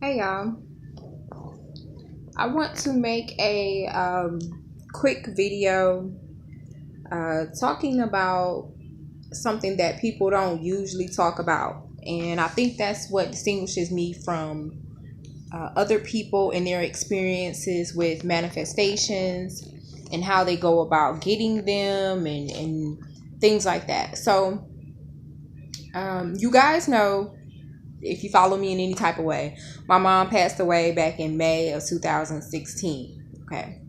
Hey y'all, I want to make a quick video talking about something that people don't usually talk about. And I think that's what distinguishes me from other people and their experiences with manifestations and how they go about getting them and things like that. So, you guys know, if you follow me in any type of way, my mom passed away back in May of 2016. Okay.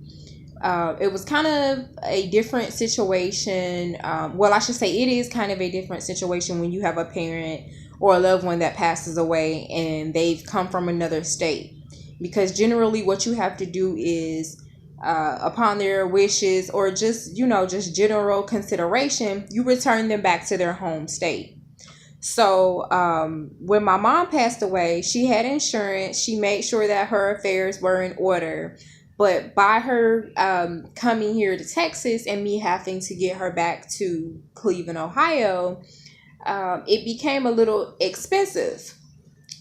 It was kind of a different situation. Well, I should say it is kind of a different situation when you have a parent or a loved one that passes away and they've come from another state. Because generally, what you have to do is, upon their wishes or just general consideration, you return them back to their home state. So when my mom passed away, she had insurance. She made sure that her affairs were in order. But by her coming here to Texas and me having to get her back to Cleveland, Ohio, it became a little expensive.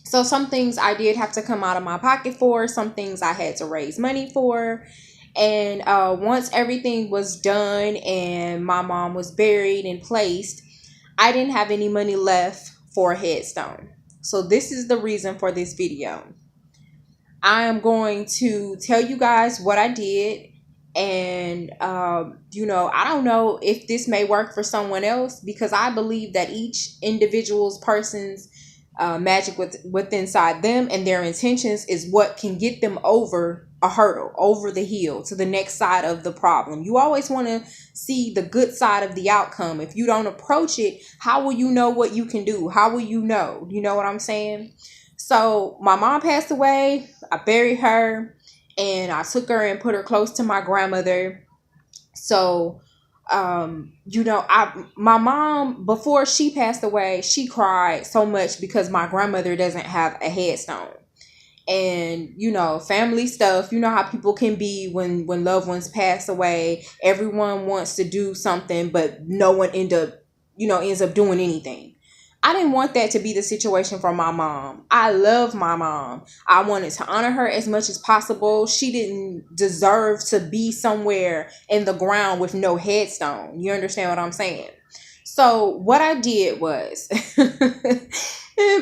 So some things I did have to come out of my pocket for. Some things I had to raise money for. And once everything was done and my mom was buried and placed, I didn't have any money left for a headstone. So this is the reason for this video. I am going to tell you guys what I did. And, I don't know if this may work for someone else because I believe that each individual's person's magic with inside them and their intentions is what can get them over a hurdle, over the hill to the next side of the problem. You always want to see the good side of the outcome. If you don't approach it, how will you know what you can do? How will you know? You know what I'm saying? So my mom passed away. I buried her and I took her and put her close to my grandmother. So my mom, before she passed away, she cried so much because my grandmother doesn't have a headstone. And family stuff, you know how people can be when loved ones pass away. Everyone wants to do something, but no one ends up doing anything. I didn't want that to be the situation for my mom. I love my mom. I wanted to honor her as much as possible. She didn't deserve to be somewhere in the ground with no headstone. You understand what I'm saying? So what I did was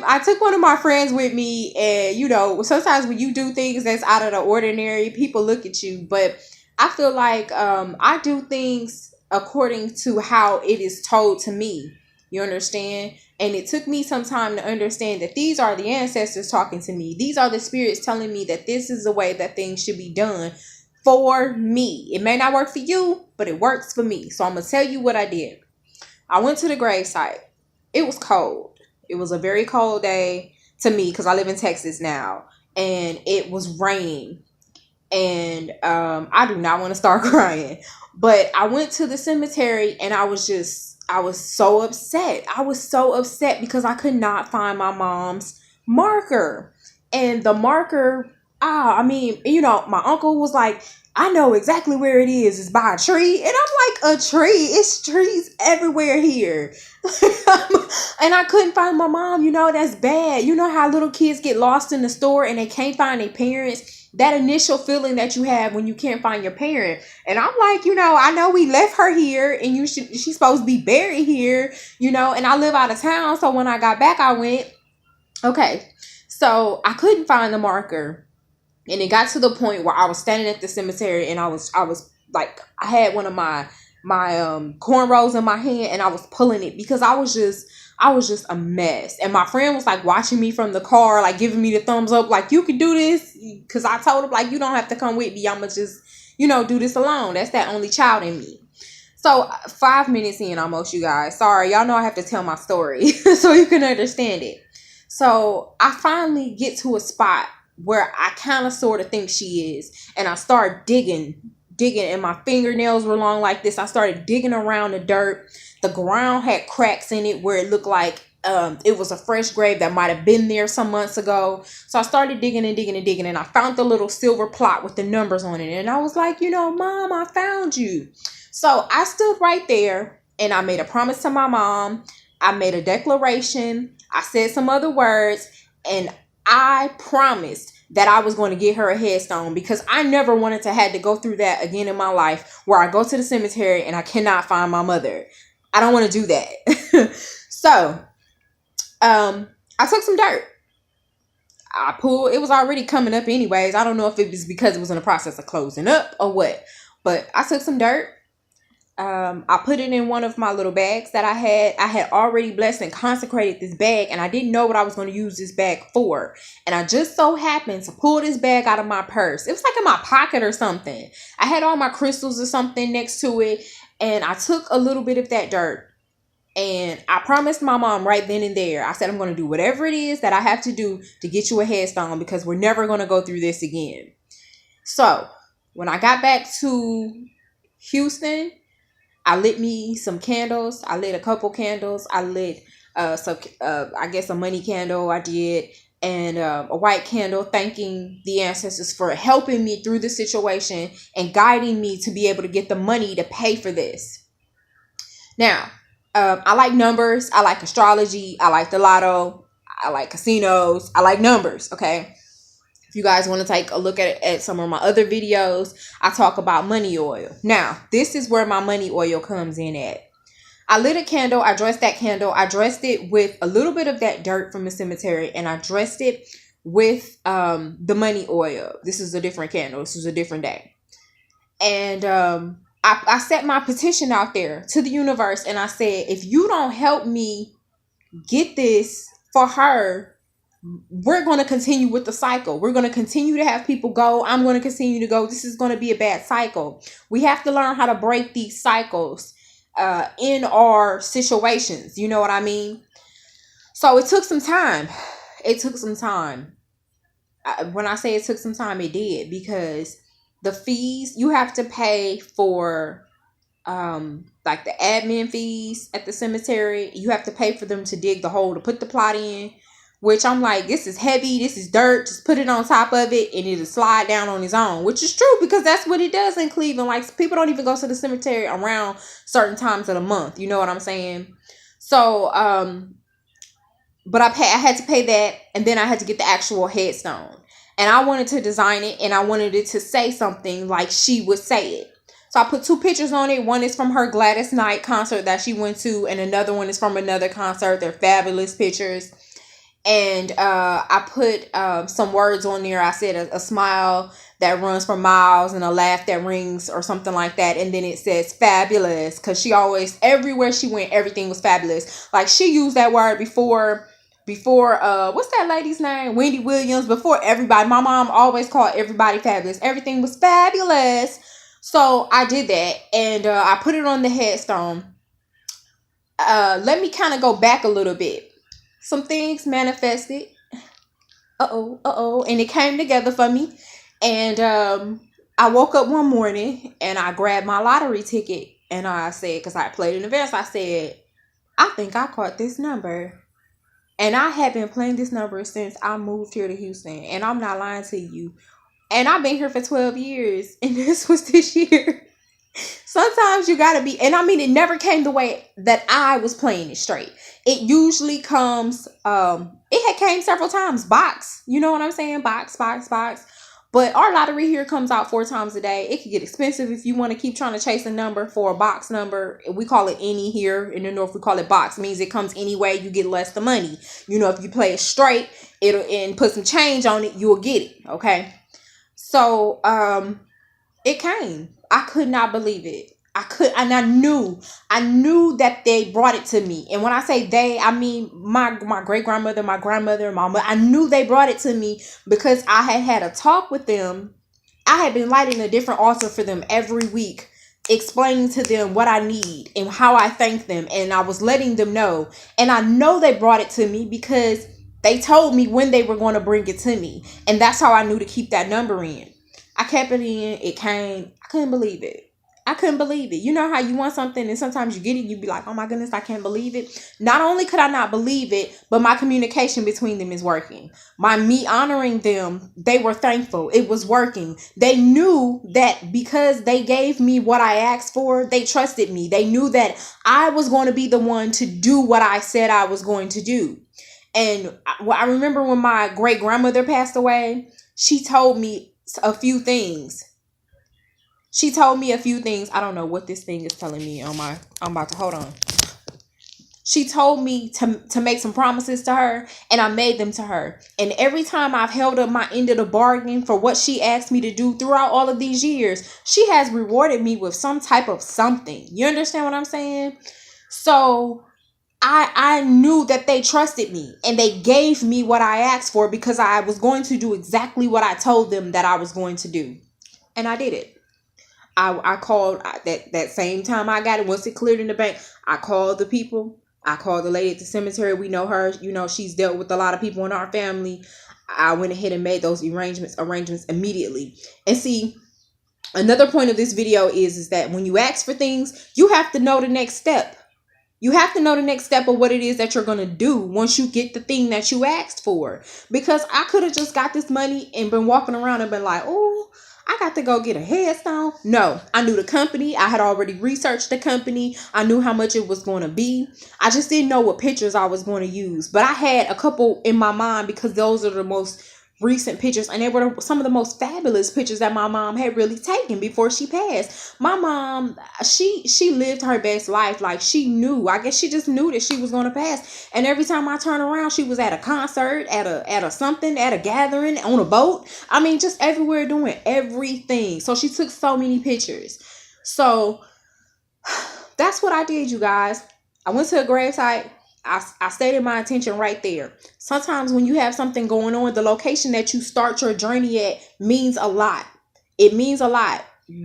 I took one of my friends with me, and sometimes when you do things that's out of the ordinary, people look at you. But I feel like I do things according to how it is told to me. You understand? And it took me some time to understand that these are the ancestors talking to me. These are the spirits telling me that this is the way that things should be done for me. It may not work for you, but it works for me. So I'm going to tell you what I did. I went to the gravesite. It was cold. It was a very cold day to me because I live in Texas now. And it was raining. And I do not want to start crying. But I went to the cemetery and I was so upset. I was so upset because I could not find my mom's marker. And the marker, my uncle was like, I know exactly where it is. It's by a tree. And I'm like, a tree? It's trees everywhere here. And I couldn't find my mom. That's bad. You know how little kids get lost in the store and they can't find their parents? That initial feeling that you have when you can't find your parent. And I'm like, I know we left her here and she's supposed to be buried here, and I live out of town. So when I got back, I went, okay. So I couldn't find the marker. And it got to the point where I was standing at the cemetery and I was like, I had one of my cornrows in my hand and I was pulling it because I was just a mess. And my friend was like watching me from the car, like giving me the thumbs up, like, you can do this. Cause I told him, like, you don't have to come with me. I'ma just, do this alone. That's that only child in me. So 5 minutes in almost, you guys. Sorry, y'all know I have to tell my story so you can understand it. So I finally get to a spot where I kind of sort of think she is. And I start digging, and my fingernails were long like this. I started digging around the dirt. The ground had cracks in it where it looked like it was a fresh grave that might have been there some months ago. So I started digging and digging and digging, and I found the little silver plot with the numbers on it. And I was like, Mom, I found you. So I stood right there and I made a promise to my mom. I made a declaration. I said some other words, and I promised that I was going to get her a headstone because I never wanted to have to go through that again in my life where I go to the cemetery and I cannot find my mother. I don't want to do that. So, I took some dirt. It was already coming up anyways. I don't know if it was because it was in the process of closing up or what, but I took some dirt. I put it in one of my little bags that I had. I had already blessed and consecrated this bag, and I didn't know what I was going to use this bag for. And I just so happened to pull this bag out of my purse. It was like in my pocket or something. I had all my crystals or something next to it, and I took a little bit of that dirt. And I promised my mom right then and there, I said, I'm going to do whatever it is that I have to do to get you a headstone because we're never going to go through this again. So when I got back to Houston, I lit me some candles. I lit a couple candles. I lit I guess a money candle I did, and a white candle, thanking the ancestors for helping me through the situation and guiding me to be able to get the money to pay for this. Now, I like numbers. I like astrology. I like the lotto. I like casinos. I like numbers. Okay. If you guys want to take a look at some of my other videos, I talk about money oil. Now, this is where my money oil comes in at. I lit a candle. I dressed that candle. I dressed it with a little bit of that dirt from the cemetery, and I dressed it with the money oil. This is a different candle. This is a different day. And I set my petition out there to the universe, and I said, if you don't help me get this for her, we're going to continue with the cycle. We're going to continue to have people go. I'm going to continue to go. This is going to be a bad cycle. We have to learn how to break these cycles in our situations. You know what I mean? So it took some time. It took some time. When I say it took some time, it did, because the fees you have to pay for, like the admin fees at the cemetery, you have to pay for them to dig the hole to put the plot in. Which I'm like, this is heavy, this is dirt, just put it on top of it and it'll slide down on its own. Which is true, because that's what it does in Cleveland. Like, people don't even go to the cemetery around certain times of the month. You know what I'm saying? So, but I had to pay that, and then I had to get the actual headstone. And I wanted to design it, and I wanted it to say something like she would say it. So I put 2 pictures on it. One is from her Gladys Knight concert that she went to, and another one is from another concert. They're fabulous pictures. And I put some words on there. I said a smile that runs for miles and a laugh that rings, or something like that. And then it says fabulous, because she always, everywhere she went, everything was fabulous. Like, she used that word before what's that lady's name? Wendy Williams. Before everybody, my mom always called everybody fabulous. Everything was fabulous. So I did that, and I put it on the headstone. Let me kind of go back a little bit. Some things manifested. And it came together for me. And I woke up one morning and I grabbed my lottery ticket, and I said, because I played in advance, I said, I think I caught this number. And I have been playing this number since I moved here to Houston. And I'm not lying to you. And I've been here for 12 years. And this was this year. Sometimes you gotta be, and I mean, it never came the way that I was playing it straight. It usually comes, it had came several times, box, you know what I'm saying? Box. But our lottery here comes out 4 times a day. It could get expensive if you want to keep trying to chase a number for a box number. We call it any here in the North. We call it box. It means it comes any way, you get less the money. You know, if you play it straight, and put some change on it, you'll get it. Okay. So, it came. I could not believe it. And I knew that they brought it to me. And when I say they, I mean my great-grandmother, my grandmother, my mother. I knew they brought it to me because I had a talk with them. I had been lighting a different altar for them every week, explaining to them what I need and how I thank them. And I was letting them know. And I know they brought it to me because they told me when they were going to bring it to me. And that's how I knew to keep that number in. I kept it in. It came. I couldn't believe it. You know how you want something and sometimes you get it, you be like, oh my goodness, I can't believe it. Not only could I not believe it, but my communication between them is working. Me honoring them, they were thankful. It was working. They knew that because they gave me what I asked for, they trusted me. They knew that I was going to be the one to do what I said I was going to do. And I remember when my great grandmother passed away, she told me a few things. She told me a few things. I don't know what this thing is telling me on my, I'm about to, hold on. She told me to make some promises to her, and I made them to her. And every time I've held up my end of the bargain for what she asked me to do throughout all of these years, she has rewarded me with some type of something. You understand what I'm saying? So I knew that they trusted me, and they gave me what I asked for because I was going to do exactly what I told them that I was going to do. And I did it. I called that same time I got it. Once it cleared in the bank, I called the people. I called the lady at the cemetery. We know her. You know, she's dealt with a lot of people in our family. I went ahead and made those arrangements immediately. And see, another point of this video is that when you ask for things, you have to know the next step. You have to know the next step of what it is that you're going to do once you get the thing that you asked for. Because I could have just got this money and been walking around and been like, oh, I got to go get a headstone. No, I knew the company. I had already researched the company. I knew how much it was going to be. I just didn't know what pictures I was going to use. But I had a couple in my mind because those are the most recent pictures, and they were some of the most fabulous pictures that my mom had really taken before she passed. My mom, she lived her best life. Like, she knew, I guess she just knew that she was going to pass. And every time I turn around, she was at a concert, at a something, at a gathering, on a boat. I mean, just everywhere, doing everything. So she took so many pictures. So that's what I did, you guys. I went to a gravesite. I stated my intention right there. Sometimes when you have something going on, the location that you start your journey at means a lot. It means a lot.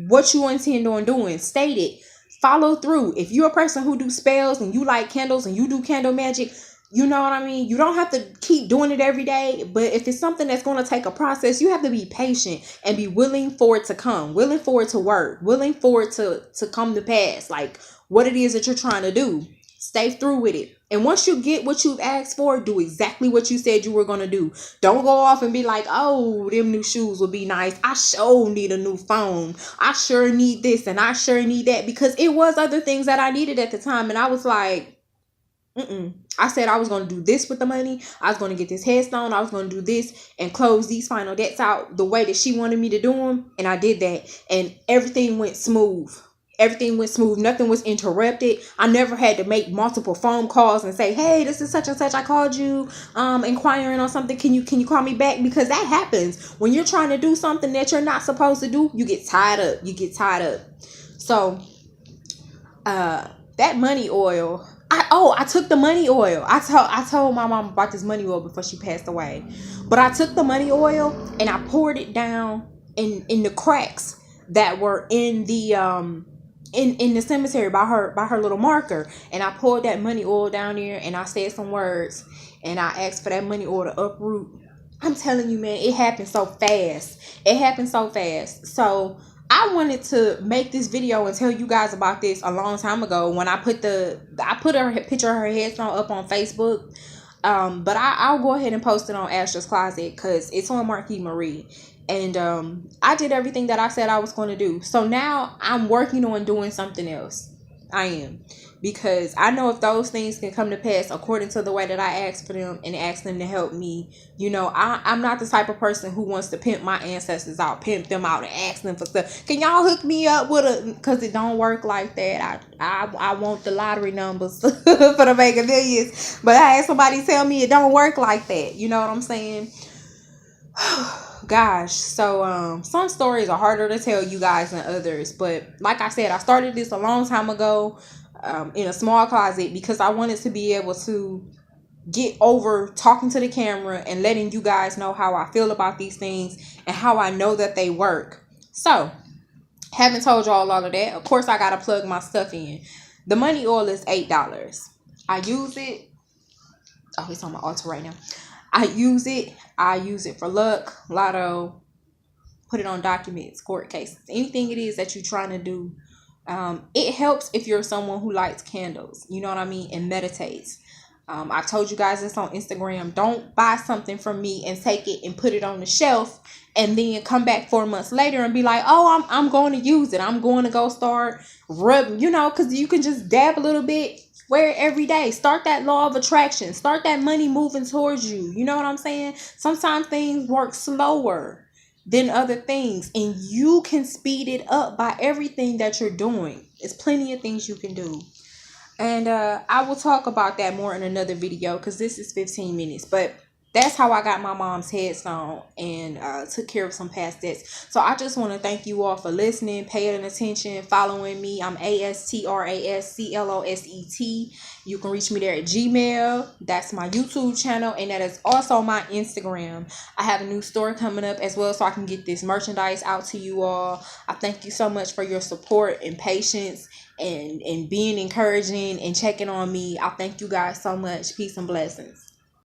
What you intend on doing, state it. Follow through. If you're a person who do spells and you like candles and you do candle magic, you know what I mean? You don't have to keep doing it every day. But if it's something that's going to take a process, you have to be patient and be willing for it to come, willing for it to work, willing for it to come to pass. Like what it is that you're trying to do. Stay through with it. And once you get what you've asked for, do exactly what you said you were going to do. Don't go off and be like, oh, them new shoes will be nice. I sure need a new phone. I sure need this and I sure need that. Because it was other things that I needed at the time. And I was like, I said I was going to do this with the money. I was going to get this headstone. I was going to do this and close these final debts out the way that she wanted me to do them. And I did that. And everything went smooth. Everything went smooth. Nothing was interrupted. I never had to make multiple phone calls and say, hey, this is such and such. I called you inquiring on something. Can you call me back? Because that happens. When you're trying to do something that you're not supposed to do, you get tied up. So that money oil. I took the money oil. I told my mom about this money oil before she passed away. But I took the money oil and I poured it down in the cracks that were in the in the cemetery by her little marker. And I poured that money oil down there and I said some words and I asked for that money oil to uproot. I'm telling you, man, it happened so fast. So I wanted to make this video and tell you guys about this a long time ago when I put her picture of her headstone up on Facebook. But I'll go ahead and post it on Astra's Closet because it's on Marquis Marie. And I did everything that I said I was going to do. So now I'm working on doing something else. I am. Because I know if those things can come to pass according to the way that I asked for them and ask them to help me, you know, I'm not the type of person who wants to pimp my ancestors out, pimp them out and ask them for stuff. Can y'all hook me up with a, because it don't work like that. I want the lottery numbers for the Mega Millions. But I had somebody tell me it don't work like that. You know what I'm saying? Gosh, so some stories are harder to tell you guys than others, but like I said, I started this a long time ago in a small closet because I wanted to be able to get over talking to the camera and letting you guys know how I feel about these things and how I know that they work. So, haven't told y'all all of that. Of course, I gotta plug my stuff in. The money oil is $8. I use it. Oh, it's on my altar right now. I use it for luck, lotto, put it on documents, court cases, anything it is that you're trying to do. It helps if you're someone who likes candles, you know what I mean, and meditates. I told you guys this on Instagram. Don't buy something from me and take it and put it on the shelf and then come back 4 months later and be like, oh, I'm going to use it. I'm going to go start rubbing, you know, because you can just dab a little bit Wear it every day. Start that law of attraction. Start that money moving towards you. You know what I'm saying? Sometimes things work slower than other things, and you can speed it up by everything that you're doing. There's plenty of things you can do. And I will talk about that more in another video because this is 15 minutes. But that's how I got my mom's headstone and took care of some past debts. So I just want to thank you all for listening, paying attention, following me. I'm ASTRASCLOSET. You can reach me there at Gmail. That's my YouTube channel, and that is also my Instagram. I have a new store coming up as well, so I can get this merchandise out to you all. I thank you so much for your support and patience and being encouraging and checking on me. I thank you guys so much. Peace and blessings.